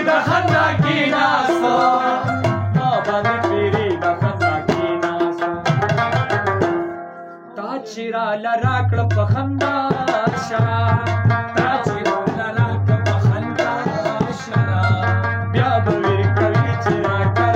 د خندا کېناسته ما باندې پیرې د خندا کېناسته تا چې راله راکړه په خندا شه تا چې راله راکړه په خندا شه بیا به وې کوي چې راکړه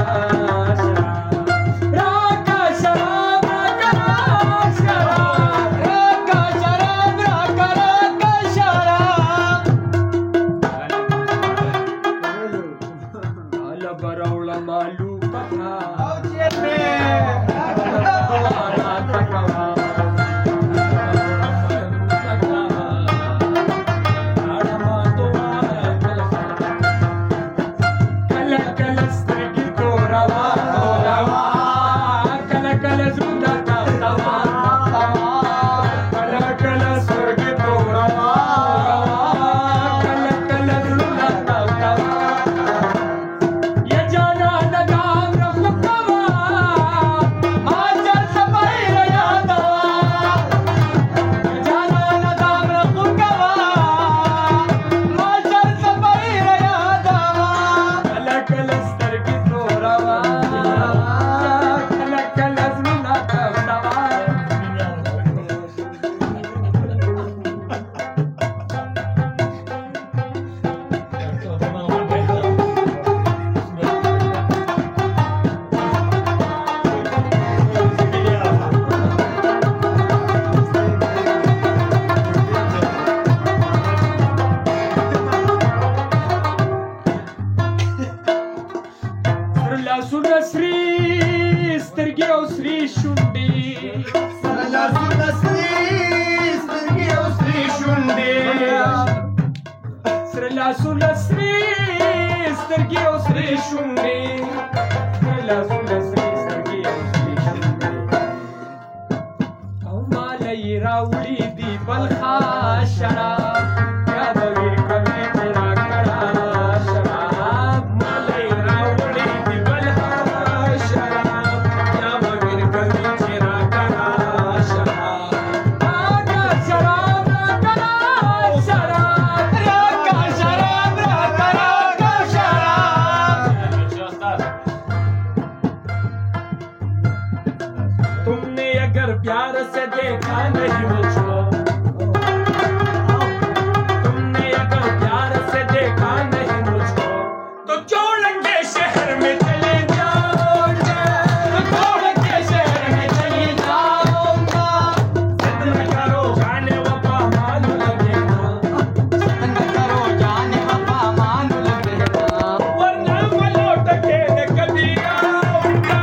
لاسونه سرې سترګې او سرې شونډې لاسونه سرې سترګې او سرې شونډې او ماله یې راوړي دي بلخا شراب بیا به وې کوي چې راکړه شراب ماله یې راوړي دي بلخا شراب بیا به وې کوي چې راکړه شراب راکړه شراب راکړه شراب तुमने अगर प्यार से देखा नहीं मुझको तुमने अगर प्यार से देखा नहीं मुझको तो चोलंगे शहर में चले जाओगे तो चोलंगे शहर में चले जाओगा जिद न करो जाने वफा मान लगेगा जिद न करो जाने वफा मान लगेगा वरना मैं लौट के कभी आऊंगा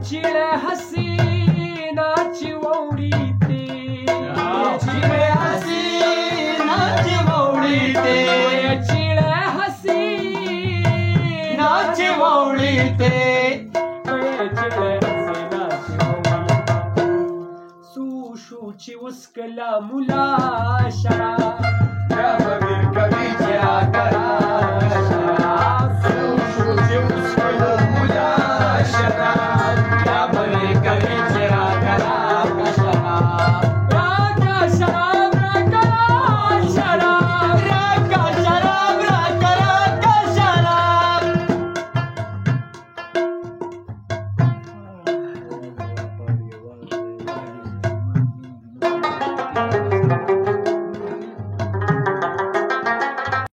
चिड़े हसीना चिवौड़ी ते चिड़े हसीना चिवौड़ी ते चिड़े हसीना चिवौड़ी ते चिड़े हसीना चिवौड़ी सूशू ची उसकला मुला शराब जब भी कभी जरा करा शराब सूशू ची उसकला मुला शराब कभी चेहरा करा शराब